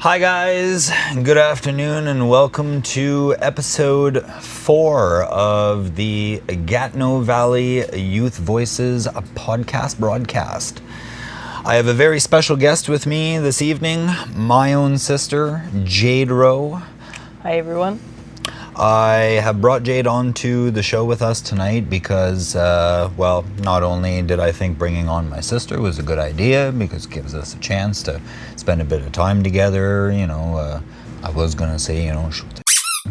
Hi guys, good afternoon and welcome to episode 4 of the Gatineau Valley Youth Voices podcast broadcast. I have a very special guest with me this evening, my own sister, Jade Rowe. Hi everyone. I have brought Jade onto the show with us tonight because, not only did I think bringing on my sister was a good idea because it gives us a chance to spend a bit of time together, I was going to say, shoot the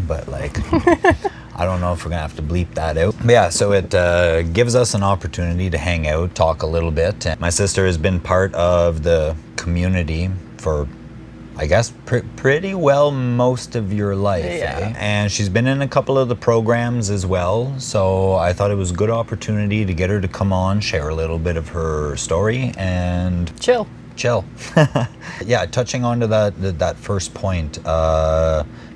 but I don't know if we're going to have to bleep that out. But yeah, so it gives us an opportunity to hang out, talk a little bit. And my sister has been part of the community for I guess pretty well most of your life, eh? And she's been in a couple of the programs as well, so I thought it was a good opportunity to get her to come on, share a little bit of her story, and chill. Yeah, touching on to that first point,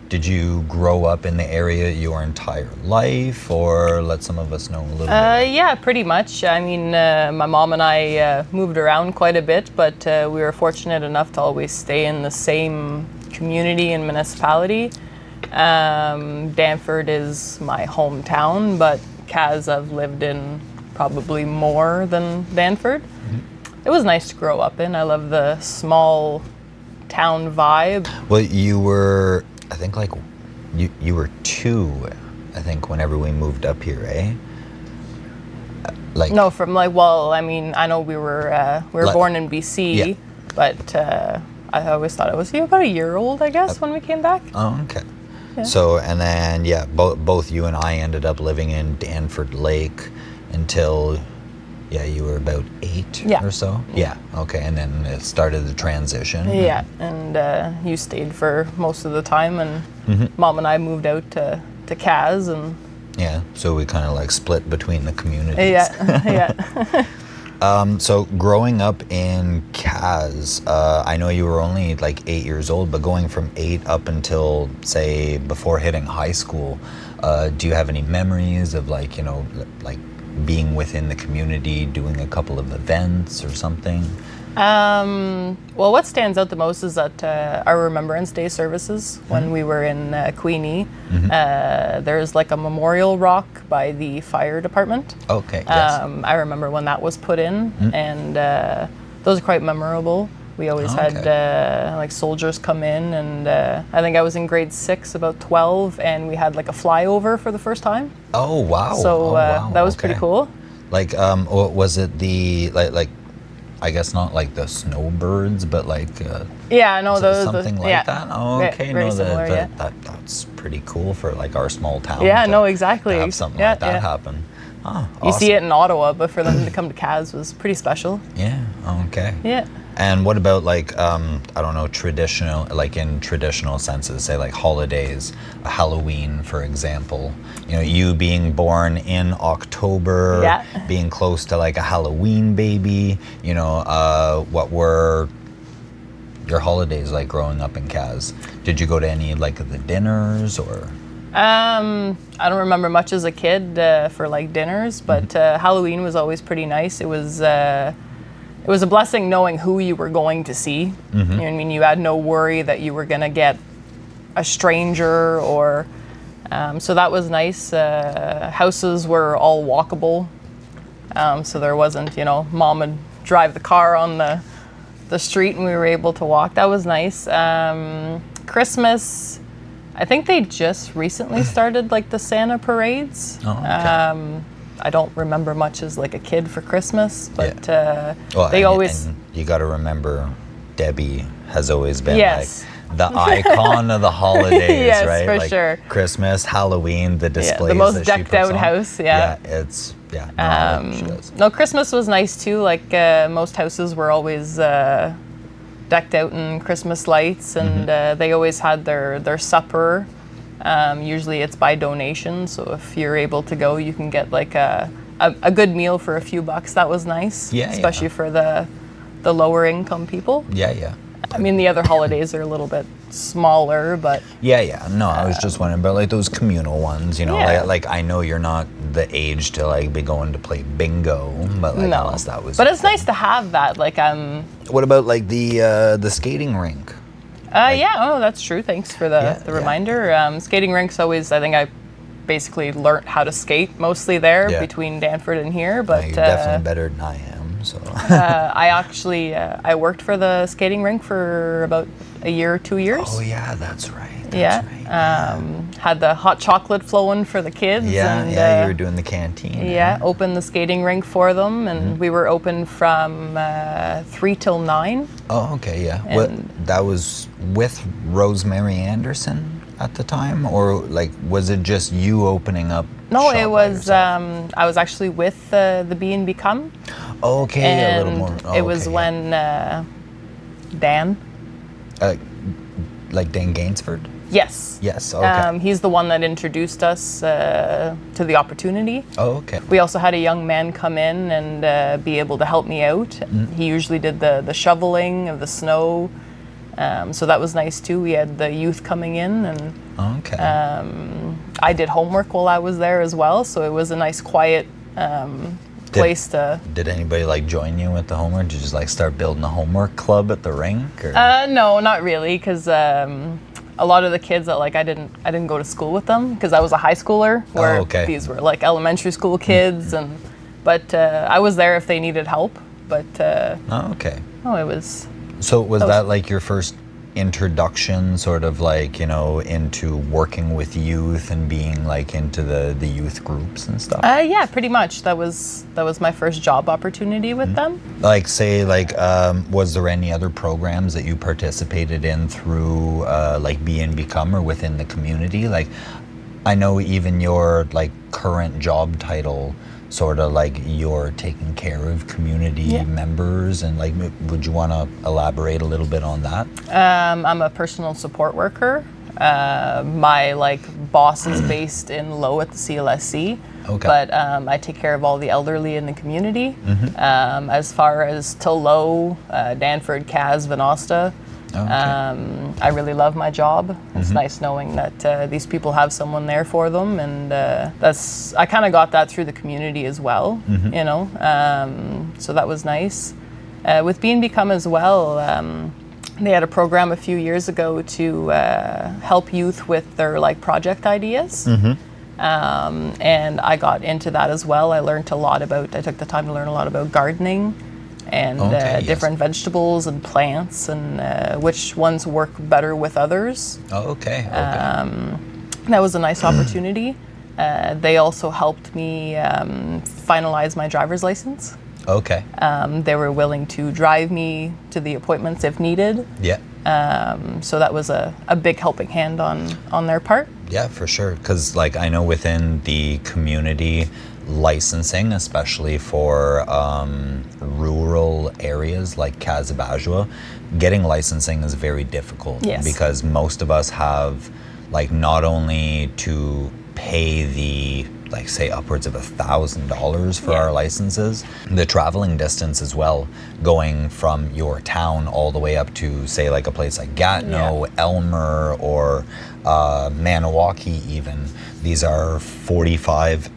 did you grow up in the area your entire life, or let some of us know a little bit? Yeah, pretty much. I mean, my mom and I moved around quite a bit, but we were fortunate enough to always stay in the same community and municipality. Danford is my hometown, but Kaz I've lived in probably more than Danford. Mm-hmm. It was nice to grow up in. I love the small town vibe. Well, you were... I think you were 2, I think, whenever we moved up here, eh? I know we were born in BC, yeah. But I always thought I was about a year old, I guess, when we came back. Oh, okay. Yeah. So, and then, both you and I ended up living in Danford Lake until... Yeah, you were about 8 or so? Yeah, okay, and then it started the transition. Yeah, and you stayed for most of the time, and Mom and I moved out to Kaz, and... Yeah, so we kind of split between the communities. Yeah. So growing up in Kaz, I know you were only 8 years old, but going from 8 up until, say, before hitting high school, do you have any memories of being within the community, doing a couple of events or something? Well, what stands out the most is that our Remembrance Day services, when we were in Queenie, there's a memorial rock by the fire department. Okay, yes. I remember when that was put in, and those are quite memorable. We always had soldiers come in, and I think I was in grade 6, about 12, and we had a flyover for the first time. Oh wow! So that was pretty cool. Was it the I guess not the snowbirds, but something like that. Oh, okay, very similar, that's pretty cool for our small town. Yeah, no, exactly. To have something like that happen. Oh, you see it in Ottawa, but for them to come to Kaz was pretty special. Yeah. Okay. Yeah. And what about traditional, in traditional senses, say holidays, Halloween, for example, you being born in October, being close to a Halloween baby, what were your holidays like growing up in Kaz? Did you go to any of the dinners or? I don't remember much as a kid for dinners, but Halloween was always pretty nice. It was a blessing knowing who you were going to see. You know what I mean? You had no worry that you were going to get a stranger or... so that was nice. Houses were all walkable. So there wasn't, Mom would drive the car on the street and we were able to walk. That was nice. Christmas, I think they just recently started the Santa parades. Oh, okay. I don't remember much as a kid for Christmas, but they always... And you got to remember, Debbie has always been the icon of the holidays, yes, right? For sure. Christmas, Halloween, the displays. The most decked out house, she does. No, Christmas was nice too. Most houses were always decked out in Christmas lights, and they always had their supper. Usually it's by donation, so if you're able to go, you can get a good meal for a few bucks. That was nice, especially for the lower income people. Yeah. I mean, the other holidays are a little bit smaller, but... Yeah. No, I was just wondering about those communal ones, I know you're not the age to be going to play bingo, but no. Unless that was... But it's nice to have that, What about the skating rink? Yeah, oh, that's true. Thanks for the reminder. Skating rinks always, I think I basically learned how to skate mostly there between Danford and here. But you're definitely better than I am. So I actually, I worked for the skating rink for about a year or 2 years. Oh yeah, that's right. Had the hot chocolate flowing for the kids. And, you were doing the canteen. Yeah, opened the skating rink for them, and we were open from 3 till 9. Oh, okay, yeah. That was with Rosemary Anderson at the time, or like was it just you opening up? No, it was. I was actually with the Be and Become. Oh, okay, and a little more. Oh, it was when Dan. Like Dan Gainsford. Yes. Yes. Okay. He's the one that introduced us to the opportunity. Oh, okay. We also had a young man come in and be able to help me out. He usually did the shoveling of the snow, so that was nice too. We had the youth coming in, and I did homework while I was there as well. So it was a nice, quiet place to. Did anybody like join you with the homework? Did you just like start building a homework club at the rink? Or? No, not really, because a lot of the kids that like I didn't go to school with them because I was a high schooler where these were like elementary school kids, but I was there if they needed help. But it was. So was that like your first introduction, sort of like, you know, into working with youth and being like into the youth groups and stuff? Yeah, pretty much. That was my first job opportunity with them. Like, say, like, was there any other programs that you participated in through like Be and Become or within the community? Like, I know even your like current job title, sort of like you're taking care of community members, and like, would you want to elaborate a little bit on that? I'm a personal support worker. My like boss is based in Low at the CLSC, but I take care of all the elderly in the community. As far as to Low, Danford, Kaz, Venosta, I really love my job. It's nice knowing that these people have someone there for them, and I kind of got that through the community as well, you know. So that was nice. With Be and Become as well, they had a program a few years ago to help youth with their like project ideas. And I got into that as well. I took the time to learn a lot about gardening and different vegetables and plants, and which ones work better with others. That was a nice opportunity. They also helped me finalize my driver's license. They were willing to drive me to the appointments if needed. So that was a big helping hand on their part. Yeah, for sure. Because like I know within the community, licensing, especially for rural areas like Kazabazua, getting licensing is very difficult. Because most of us have like not only to pay the like say upwards of $1,000 for our licenses, the traveling distance as well, going from your town all the way up to say like a place like Gatineau, Elmer, or Maniwaki even. These are 45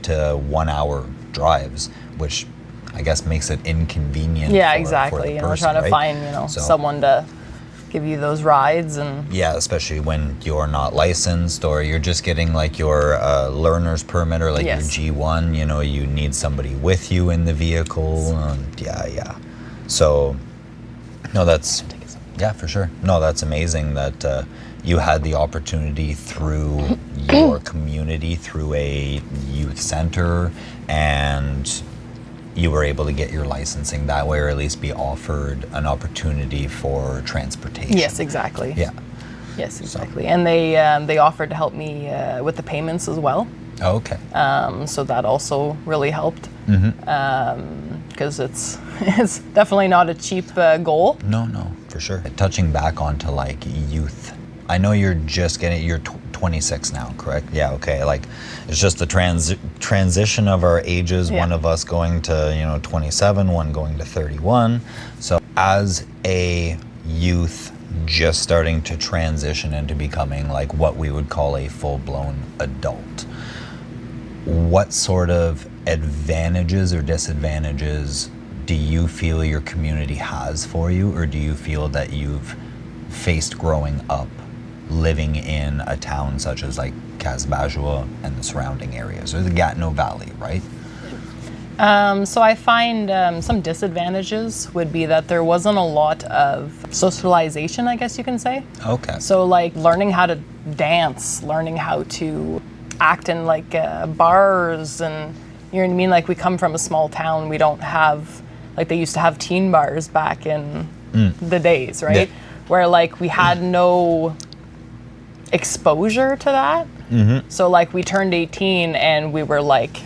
to 1 hour drives, which I guess makes it inconvenient. Exactly. For the you person, trying to find someone to give you those rides, and especially when you're not licensed or you're just getting like your learner's permit or like your G1, you know, you need somebody with you in the vehicle. So no, that's for sure. No, that's amazing that you had the opportunity through your community, through a youth center, and you were able to get your licensing that way, or at least be offered an opportunity for transportation. Yes, exactly. Yes, exactly. So. And they offered to help me with the payments as well. So that also really helped. Because it's definitely not a cheap goal. No, for sure. Touching back onto like youth, I know you're 26 now, correct? Like it's just the transition of our ages, one of us going to 27, one going to 31. So as a youth just starting to transition into becoming like what we would call a full-blown adult, what sort of advantages or disadvantages do you feel your community has for you, or do you feel that you've faced growing up living in a town such as like Kazabazua and the surrounding areas, or the Gatineau Valley, right? So I find some disadvantages would be that there wasn't a lot of socialization, I guess you can say. Okay. So like learning how to dance, learning how to act in like bars, and you know what I mean? Like we come from a small town, we don't have, like they used to have teen bars back in the days, right? Yeah. Where like we had no exposure to that. So like we turned 18 and we were like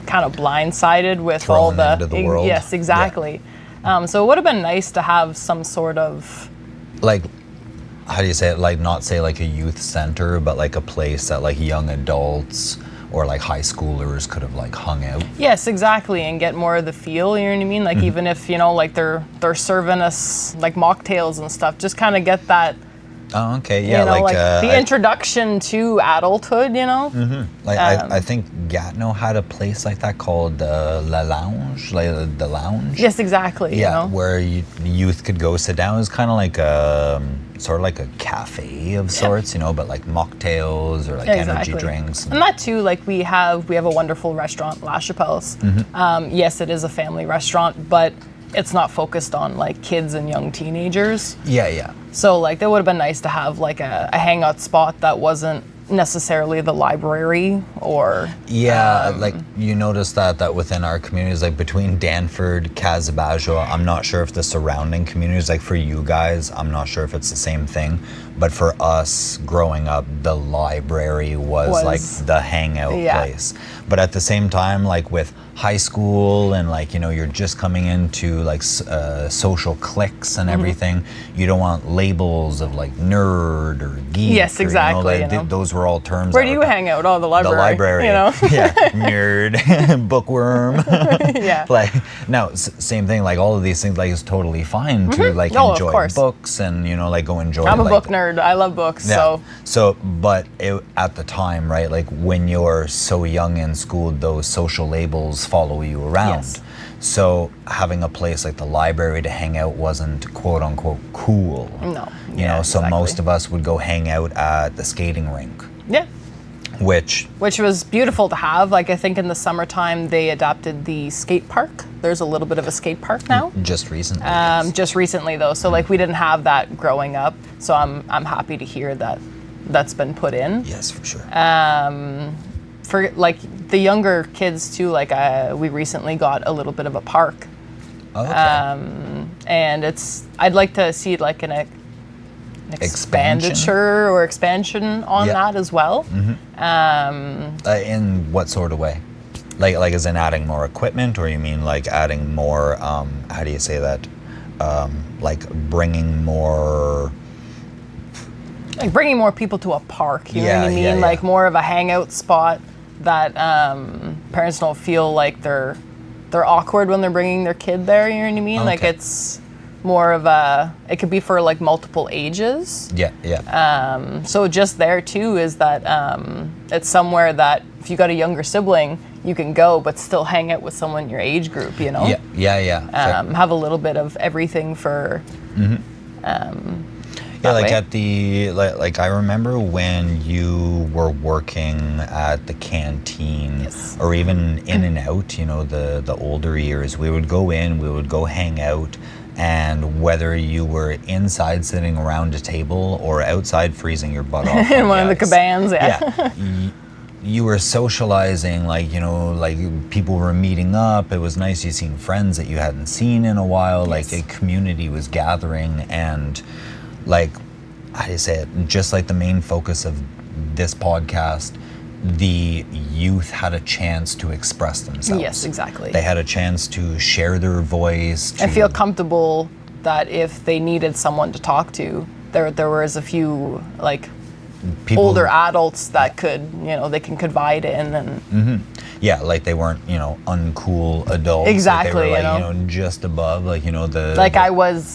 kind of blindsided with all Thrown into the world. Yes, exactly. So it would have been nice to have some sort of, Like, how do you say it? Like, not say like a youth center, but like a place that like young adults or like high schoolers could have like hung out. yes, exactly, and get more of the feel, you know what I mean? Like even if, you know, like they're serving us like mocktails and stuff, just kind of get that, Oh, okay. Yeah, you know, like the introduction to adulthood, you know? like I think Gatineau had a place like that called La Lounge, like the lounge. Yes, exactly, Yeah, you know? where youth could go sit down. It was kind of like a sort of like a cafe of sorts, you know, but like mocktails or like energy drinks. And that too, like we have a wonderful restaurant, La Chapelle's. Yes, it is a family restaurant, but it's not focused on like kids and young teenagers. Yeah. So like that would have been nice to have like a hangout spot that wasn't necessarily the library or Yeah, like you notice that within our communities, like between Danford, Kazabazua, I'm not sure if the surrounding communities, like for you guys, I'm not sure if it's the same thing, but for us growing up, the library was like the hangout place. But at the same time, like with high school and like, you know, you're just coming into like social cliques and everything, you don't want labels of like nerd or geek. Yes, exactly. Or, you know, those were all terms. Where do you hang out? Oh, the library. The library. You know? Yeah, nerd, bookworm. Yeah. Like, no, same thing. Like all of these things, like is totally fine to like Oh, of enjoy course. books and, you know, like go enjoy. I'm a like, book nerd. I love books. yeah. So But at the time, right, like when you're so young in school, those social labels follow you around. Yes. So having a place like the library to hang out wasn't quote unquote cool. No. You know, so most of us would go hang out at the skating rink. Yeah. Which was beautiful to have. Like I think in the summertime they adapted the skate park. There's a little bit of a skate park now. just recently. Just recently though. So like we didn't have that growing up. So I'm happy to hear that that's been put in. Yes, for sure. For like the younger kids too, like we recently got a little bit of a park. Oh, okay. And I'd like to see like an expenditure or expansion on that as well. In what sort of way? Like as in adding more equipment, or you mean like adding more, how do you say that? Like bringing more... Like bringing more people to a park, you know what I mean? Yeah. Like more of a hangout spot that parents don't feel like they're awkward when they're bringing their kid there, you know what I mean? Okay. Like it's more of it could be for like multiple ages. Yeah. So just there too is that it's somewhere that if you got a younger sibling, you can go but still hang out with someone in your age group, you know? Yeah. Have a little bit of everything for like way. at the like I remember when you were working at the canteen, or even in and out, you know, the older years, we would go in, we would go hang out, and whether you were inside sitting around a table or outside freezing your butt off in one of the ice, cabans, you were socializing, like, you know, like people were meeting up. It was nice. You seen friends that you hadn't seen in a while. Like a community was gathering, and like, how do you say it? Just like the main focus of this podcast, the youth had a chance to express themselves. Yes, exactly. They had a chance to share their voice. And feel comfortable that if they needed someone to talk to, there was a few like people, older adults that could, you know, they can confide in and yeah, like they weren't, you know, uncool adults. Exactly, like they were, like, you know, just above, like, you know, the like I was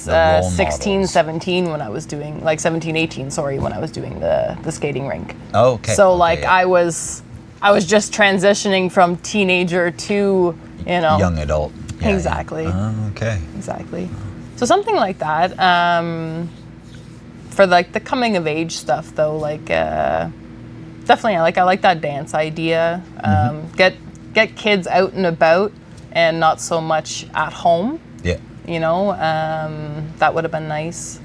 16, 17 when I was doing, like 17, 18, sorry, when I was doing the skating rink. Oh, okay. So okay, like yeah. I was just transitioning from teenager to, you know, young adult. Yeah, exactly. Yeah. Okay. Exactly. So something like that. For like the coming of age stuff, though, like definitely, I like that dance idea. Get kids out and about, and not so much at home. Yeah. You know, that would have been nice.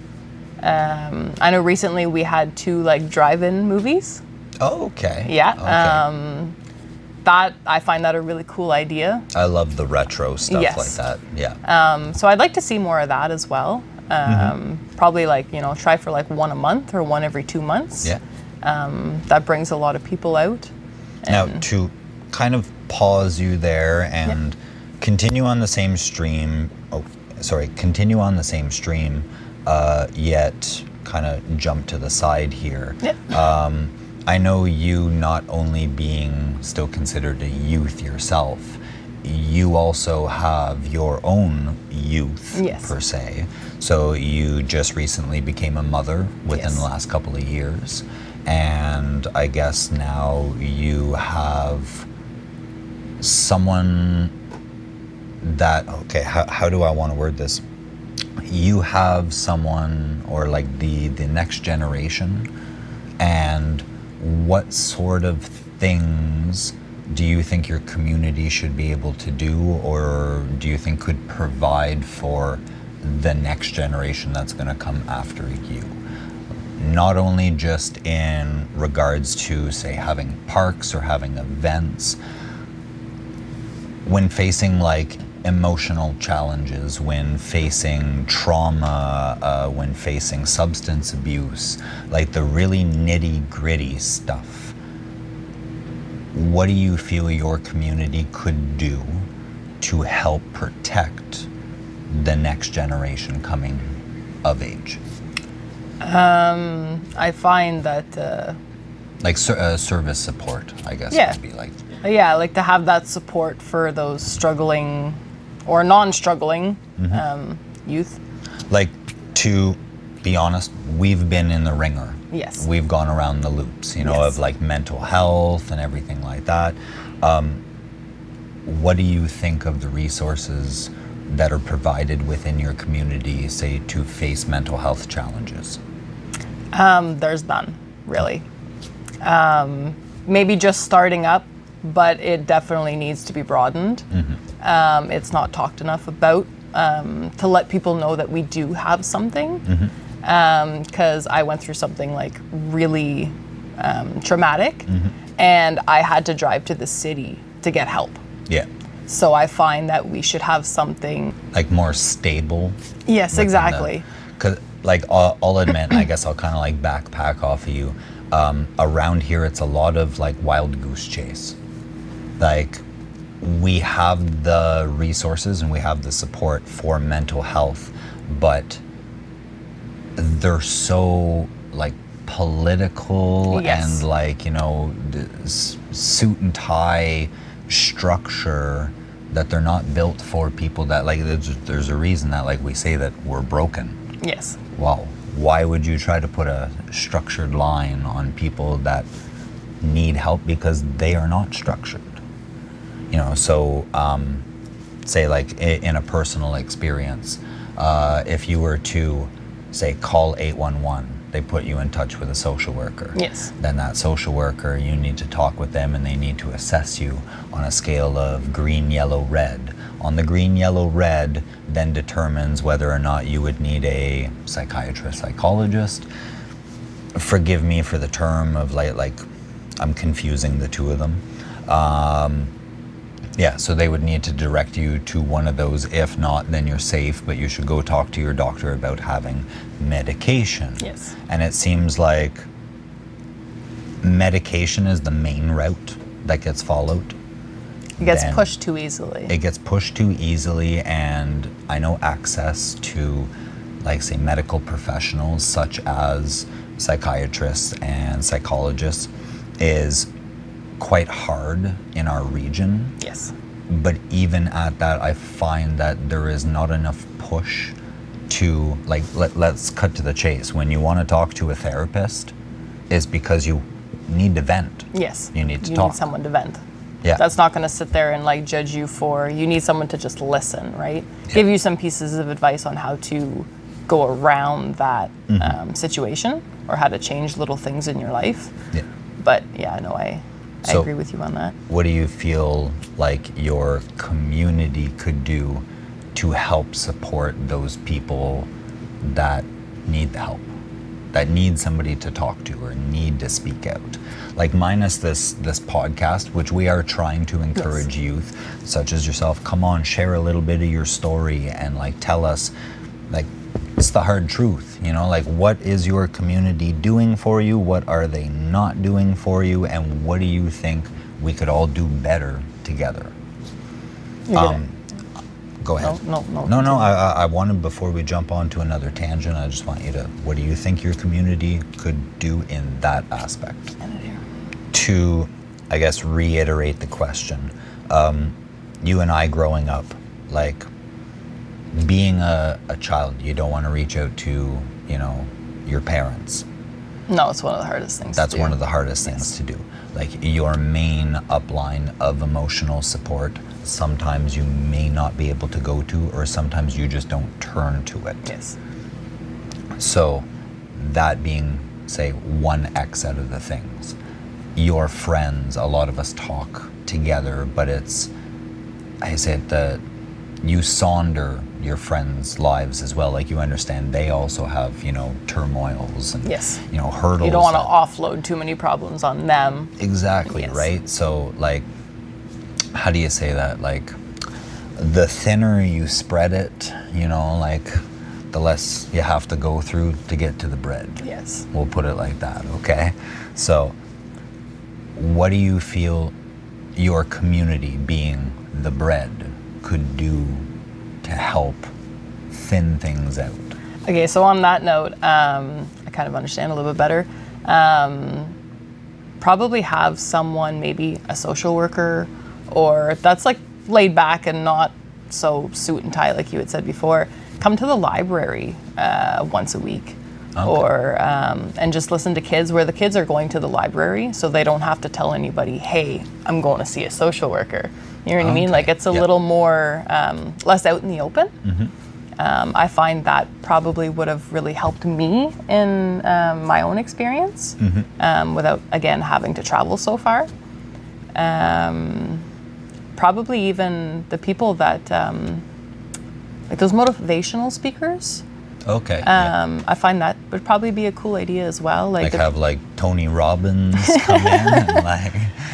I know recently we had 2 like drive-in movies. Oh, okay. Yeah. Okay. That I find that a really cool idea. I love the retro stuff Yes. like that. Yeah. So I'd like to see more of that as well. Probably like, try for like 1 a month or 1 every 2 months. Yeah. That brings a lot of people out. Now, to kind of pause you there and continue on the same stream. Continue on the same stream, yet kind of jump to the side here. Yeah. I know you, not only being still considered a youth yourself, you also have your own youth, Yes. per se. So you just recently became a mother within Yes. the last couple of years. And I guess now you have someone that, okay, how do I want to word this? You have someone, or like the next generation, and what sort of things do you think your community should be able to do, or do you think could provide for the next generation that's going to come after you? Not only just in regards to, say, having parks or having events, when facing like emotional challenges, when facing trauma, when facing substance abuse, like the really nitty-gritty stuff, what do you feel your community could do to help protect the next generation coming of age? I find that Like service support, I guess Yeah. would be like. yeah, like to have that support for those struggling or non-struggling youth. Like, to be honest, we've been in the ringer. Yes. We've gone around the loops, Yes. of like mental health and everything like that. What do you think of the resources that are provided within your community, say, to face mental health challenges? There's none, really. Maybe just starting up, but it definitely needs to be broadened. It's not talked enough about, to let people know that we do have something. Because I went through something like really traumatic, and I had to drive to the city to get help. Yeah. So I find that we should have something. Like more stable. Yes, exactly. Because, like, I'll admit, I guess I'll kind of like backpack off of you. Around here, it's a lot of like wild goose chase. Like, we have the resources and we have the support for mental health, but they're so like political. Yes. And like, this suit and tie structure, that they're not built for people that like, there's a reason that like we say that we're broken. Yes. Well, why would you try to put a structured line on people that need help because they are not structured? So say like in a personal experience, if you were to say call 811, they put you in touch with a social worker. Yes. Then that social worker, you need to talk with them and they need to assess you on a scale of green, yellow, red. On the green, yellow, red then determines whether or not you would need a psychiatrist, psychologist. Forgive me for the term of like I'm confusing the two of them. So they would need to direct you to one of those. If not, then you're safe, but you should go talk to your doctor about having medication. Yes. And it seems like medication is the main route that gets followed. It gets Then pushed too easily. It gets pushed too easily, and I know access to, like, say, medical professionals such as psychiatrists and psychologists is quite hard in our region. Yes. But even at that, I find that there is not enough push to, like, let's cut to the chase. When you want to talk to a therapist, is because you need to vent. Yes. You need to You talk. need someone to vent. Yeah. That's not going to sit there and like judge you for, you need someone to just listen, right? Yeah. Give you some pieces of advice on how to go around that situation, or how to change little things in your life. Yeah. But yeah, no, I So- agree with you on that. What do you feel like your community could do to help support those people that need the help, that need somebody to talk to or need to speak out? Like minus this podcast, which we are trying to encourage youth such as yourself, come on, share a little bit of your story and like tell us, like, it's the hard truth, you know, like what is your community doing for you? What are they not doing for you? And what do you think we could all do better together? Go ahead. No. I wanted, before we jump on to another tangent, I just want you to, what do you think your community could do in that aspect? To, I guess, reiterate the question, you and I growing up, like being a child, you don't want to reach out to, you know, your parents. No, it's one of the hardest things That's to do. one of the hardest things to do. Like your main upline of emotional support, sometimes you may not be able to go to, or sometimes you just don't turn to it. Yes. So that being, say, 1x out of the things. Your friends, a lot of us talk together, but it's, I said that you sonder your friends' lives as well. Like you understand they also have, you know, turmoils and, Yes. you know, hurdles. You don't want to that- offload too many problems on them. Exactly, Yes. right? So, like, how do you say that? Like, the thinner you spread it, you know, like, the less you have to go through to get to the bread. Yes. We'll put it like that, okay? So, what do you feel your community, being the bread, could do to help thin things out? Okay, so on that note, I kind of understand a little bit better. Probably have someone, maybe a social worker, or that's like laid back and not so suit and tie like you had said before. Come to the library once a week. Okay. Or and just listen to kids, where the kids are going to the library, so they don't have to tell anybody, hey, I'm going to see a social worker. You know what I mean? Okay. Like it's a Yep. little more less out in the open. I find that probably would have really helped me in my own experience, without, again, having to travel so far. Probably even the people that, like those motivational speakers. Okay. Yeah. I find that would probably be a cool idea as well. Like have like Tony Robbins come in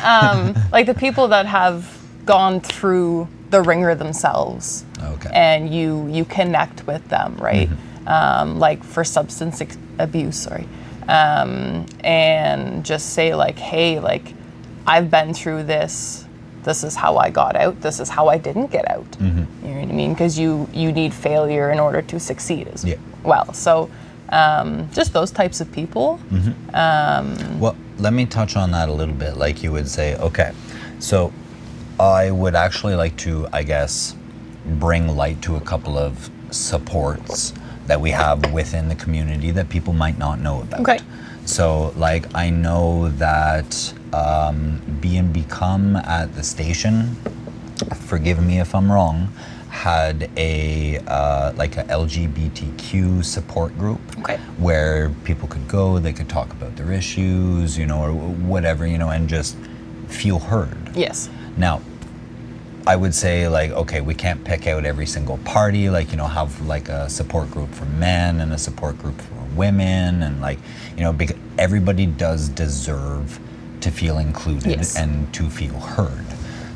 and like the people that have gone through the ringer themselves. Okay. And you connect with them, right? Like for substance abuse, and just say like, hey, like I've been through this. This is how I got out. This is how I didn't get out. You know what I mean? Because you need failure in order to succeed as well. So just those types of people. Well, let me touch on that a little bit. Like you would say, okay, so I would actually like to, I guess, bring light to a couple of supports that we have within the community that people might not know about. Okay. So, like, I know that Become at the station, forgive me if I'm wrong, had a like a LGBTQ support group, where people could go, they could talk about their issues, you know, or whatever, you know, and just feel heard. Yes. Now, I would say, like, okay, we can't pick out every single party, like, you know, have like a support group for men and a support group for women, and like, you know, because everybody does deserve to feel included and to feel heard.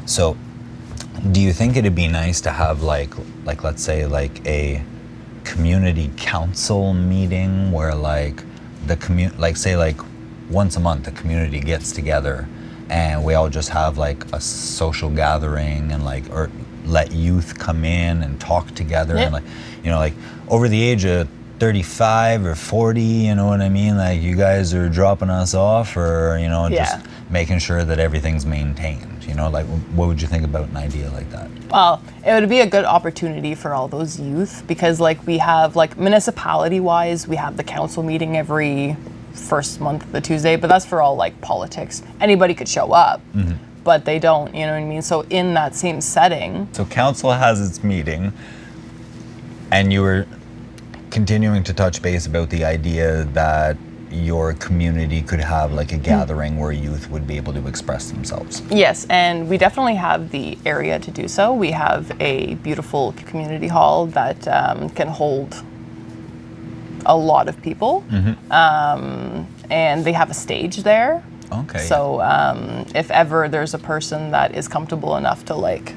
So do you think it'd be nice to have like let's say like a community council meeting where like the like say like once a month the community gets together and we all just have like a social gathering and like, or let youth come in and talk together and like, you know, like over the age of 35 or 40, you know what I mean? Like you guys are dropping us off, or, you know, just making sure that everything's maintained, you know, like what would you think about an idea like that? Well, it would be a good opportunity for all those youth, because like we have like municipality wise, we have the council meeting every first month of the Tuesday, but that's for all like politics. Anybody could show up. but they don't, you know what I mean? So in that same setting. So council has its meeting, and you were continuing to touch base about the idea that your community could have like a gathering where youth would be able to express themselves. Yes, and we definitely have the area to do so. We have a beautiful community hall that can hold a lot of people, and they have a stage there. Okay. So if ever there's a person that is comfortable enough to like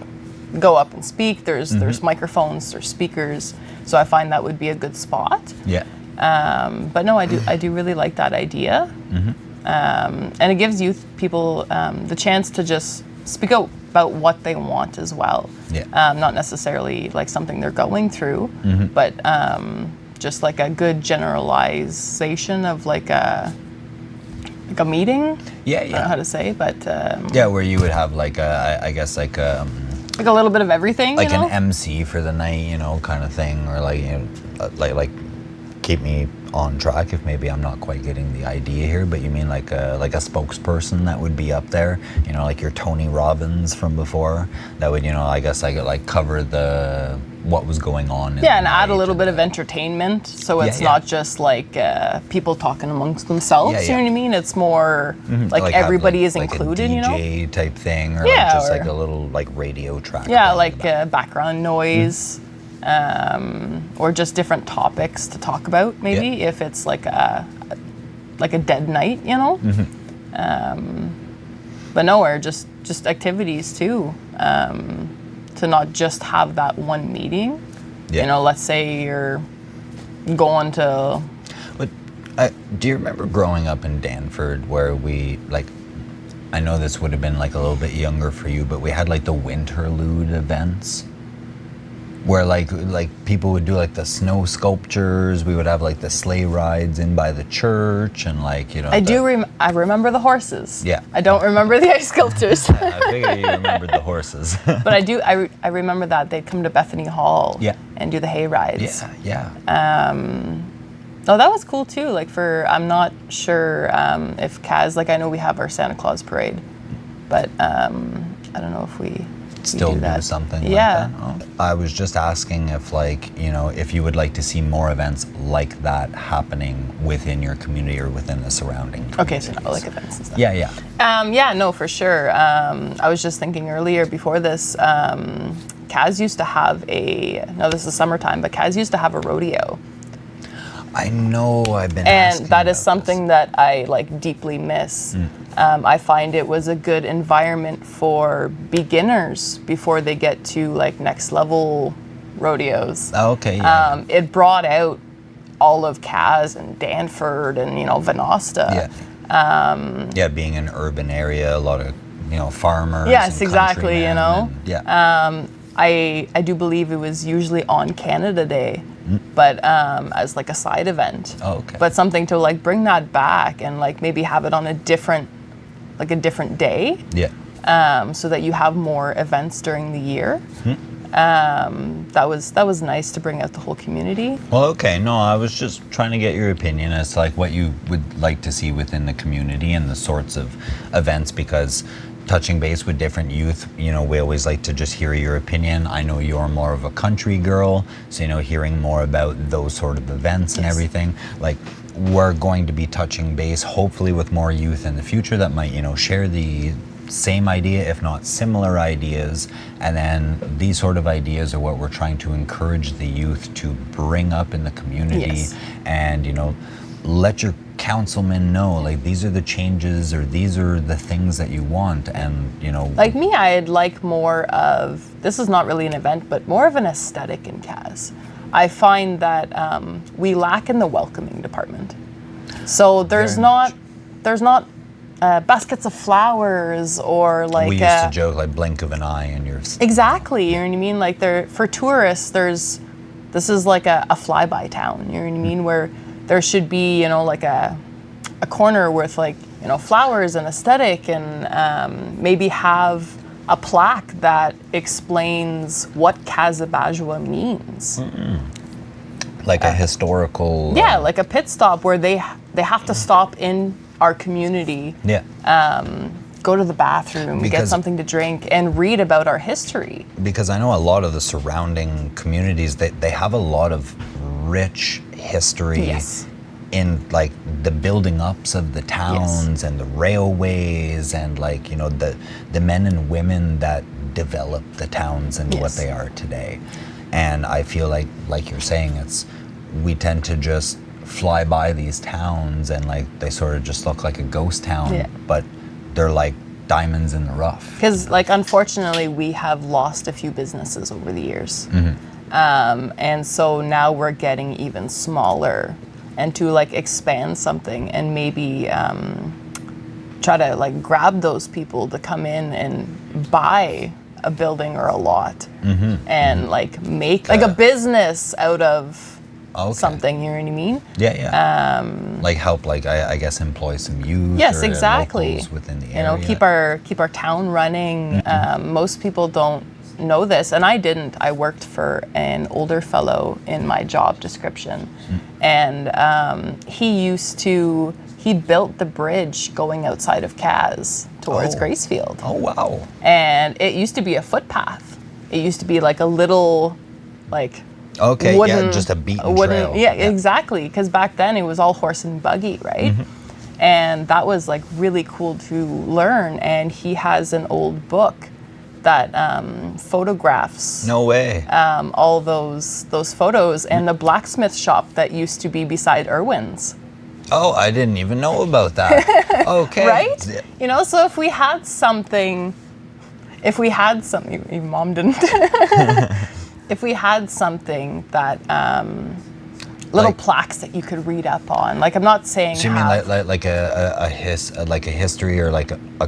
go up and speak, there's microphones, there's speakers. So I find that would be a good spot. Yeah. But no, I do really like that idea, and it gives youth people the chance to just speak out about what they want as well. Yeah. Not necessarily like something they're going through, but just like a good generalization of like a meeting. Yeah, I don't know how to say, but yeah, where you would have like I guess like a little bit of everything, like you know? an MC for the night, you know, kind of thing, or like, you know, like keep me on track if maybe I'm not quite getting the idea here, but you mean like a spokesperson that would be up there, you know, like your Tony Robbins from before, that would, you know, I guess like cover what was going on. Yeah, and add a little bit of entertainment, so it's not just like people talking amongst themselves. You know what I mean? It's more like everybody is included. Like a DJ, you know, type thing, or yeah, like just or, like a little like radio track. Yeah, like background noise, or just different topics to talk about. Maybe if it's like a dead night, you know. But nowhere, just activities too. To not just have that one meeting. Yeah. You know, let's say you're going to... But do you remember growing up in Danford where we, like, I know this would have been like a little bit younger for you, but we had like the Winterlude events where like people would do like the snow sculptures. We would have like the sleigh rides in by the church, and like, you know. I remember the horses. Yeah. I don't remember the ice sculptures. I figured you remembered the horses. But I remember that they'd come to Bethany Hall. Yeah. And do the hay rides. Yeah. Oh, that was cool too. Like I'm not sure if Kaz, like I know we have our Santa Claus parade, but I don't know if we still do something like that. Oh. I was just asking if, like, you know, if you would like to see more events like that happening within your community or within the surrounding communities. Okay, so not like events and stuff. Yeah. No, for sure. I was just thinking earlier before this, Kaz used to have this is summertime, but Kaz used to have a rodeo. I know, I've been and asking that is about something that I like deeply miss. I find it was a good environment for beginners before they get to like next level rodeos. Oh, okay. Yeah. It brought out all of Kaz and Danford and, you know, Venosta. Yeah. Being an urban area, a lot of, you know, farmers. Yes, and exactly. You know. And, I do believe it was usually on Canada Day, but as like a side event. Oh, okay. But something to like bring that back and like maybe have it on a different day. Yeah. So that you have more events during the year. That was nice to bring out the whole community. Well, okay. No, I was just trying to get your opinion as to like what you would like to see within the community and the sorts of events, because touching base with different youth, you know, we always like to just hear your opinion. I know you're more of a country girl, so, you know, hearing more about those sort of events and everything, like, we're going to be touching base hopefully with more youth in the future that might, you know, share the same idea, if not similar ideas. And then these sort of ideas are what we're trying to encourage the youth to bring up in the community. And, you know, let your councilmen know, like, these are the changes or these are the things that you want. And, you know, like me, I'd like more of, this is not really an event, but more of an aesthetic in Kaz. I find that we lack in the welcoming department. So there's not baskets of flowers or like. We used to joke like blink of an eye and you're. Exactly, you know what I mean? Like for tourists, this is like a flyby town. You know what I mean? Where there should be, you know, like a corner with like, you know, flowers and aesthetic, and maybe have a plaque that explains what Kazabazua means. Like a historical. Yeah, like a pit stop where they have to stop in our community. Yeah. go to the bathroom, get something to drink, and read about our history. Because I know a lot of the surrounding communities, they have a lot of rich history. Yes. In like the building ups of the towns and the railways and like, you know, the men and women that developed the towns and what they are today. And I feel like you're saying, we tend to just fly by these towns and like they sort of just look like a ghost town, but they're like diamonds in the rough. Because like unfortunately we have lost a few businesses over the years. And so now we're getting even smaller. And to like expand something and maybe try to like grab those people to come in and buy a building or a lot and like make like a business out of something, you know what I mean? Yeah. Like help, like I guess employ some youth. Yes, or exactly. locals within the area. You know, keep our town running. Most people don't know this, and I didn't. I worked for an older fellow in my job description, and he built the bridge going outside of Kaz towards Gracefield. Oh wow! And it used to be a footpath. It used to be like a little, like wooden, just a beaten trail. Yeah, exactly. Because back then it was all horse and buggy, right? And that was like really cool to learn. And he has an old book that photographs all those photos and the blacksmith shop that used to be beside Irwin's. Oh, I didn't even know about that. Okay. Right? You know, so if we had something, your mom didn't. If we had something that little plaques that you could read up on. Like I'm not saying. So you mean like a history or like a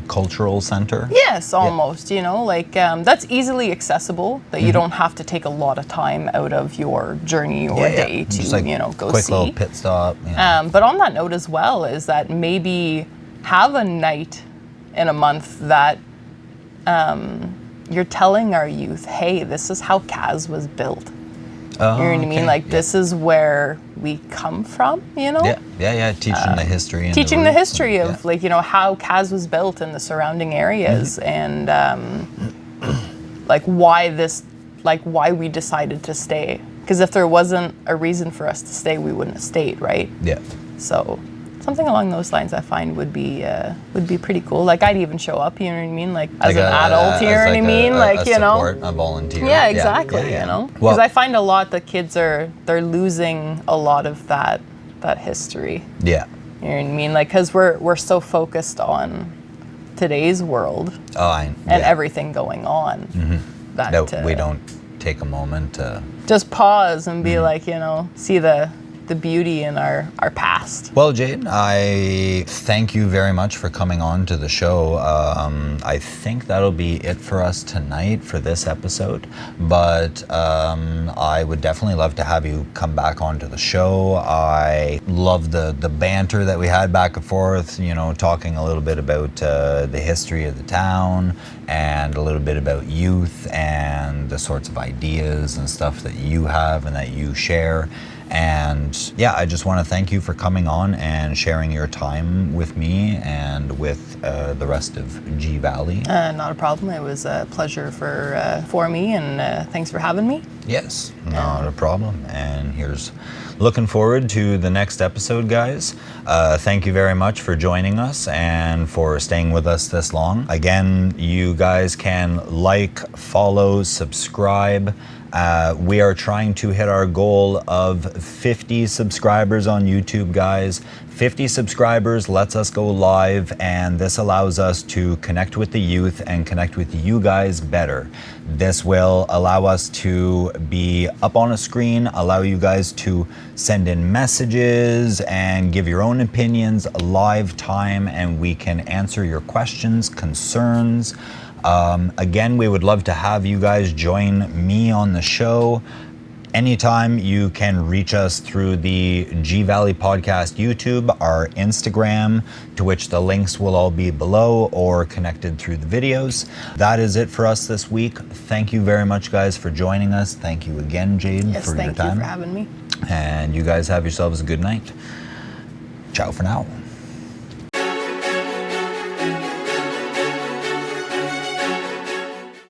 cultural center? Yes, almost. You know, like that's easily accessible. That you don't have to take a lot of time out of your journey or day to just like go quick see. Little pit stop. But on that note as well is that maybe have a night in a month that you're telling our youth, hey, this is how Kaz was built. You know what I mean? Like this is where we come from, you know? Yeah. Teaching the history. Teaching the history of like, you know, how Kaz was built in the surrounding areas and like why we decided to stay. Because if there wasn't a reason for us to stay, we wouldn't have stayed, right? Yeah. So something along those lines I find would be pretty cool. Like I'd even show up, you know what I mean? Like as an adult, you know what I mean? Like, you know. A volunteer. Yeah, exactly, you know. Because I find a lot that kids they're losing a lot of that history. Yeah. You know what I mean? Like cuz we're so focused on today's world and everything going on that we don't take a moment to just pause and be like, you know, see the beauty in our past. Well, Jade, I thank you very much for coming on to the show. I think that'll be it for us tonight for this episode, but I would definitely love to have you come back onto the show. I love the banter that we had back and forth, you know, talking a little bit about the history of the town and a little bit about youth and the sorts of ideas and stuff that you have and that you share. And yeah, I just want to thank you for coming on and sharing your time with me and with the rest of G Valley. Not a problem. It was a pleasure for me, and thanks for having me. Yes, not a problem. And here's looking forward to the next episode, guys. Thank you very much for joining us and for staying with us this long. Again, you guys can like, follow, subscribe. We are trying to hit our goal of 50 subscribers on YouTube, guys. 50 subscribers lets us go live, and this allows us to connect with the youth and connect with you guys better. This will allow us to be up on a screen, allow you guys to send in messages and give your own opinions live time, and we can answer your questions, concerns. Again, we would love to have you guys join me on the show. Anytime you can reach us through the G Valley Podcast YouTube, our Instagram, to which the links will all be below or connected through the videos. That is it for us this week. Thank you very much, guys, for joining us. Thank you again, Jade, for your time. Yes, thank you for having me. And you guys have yourselves a good night. Ciao for now.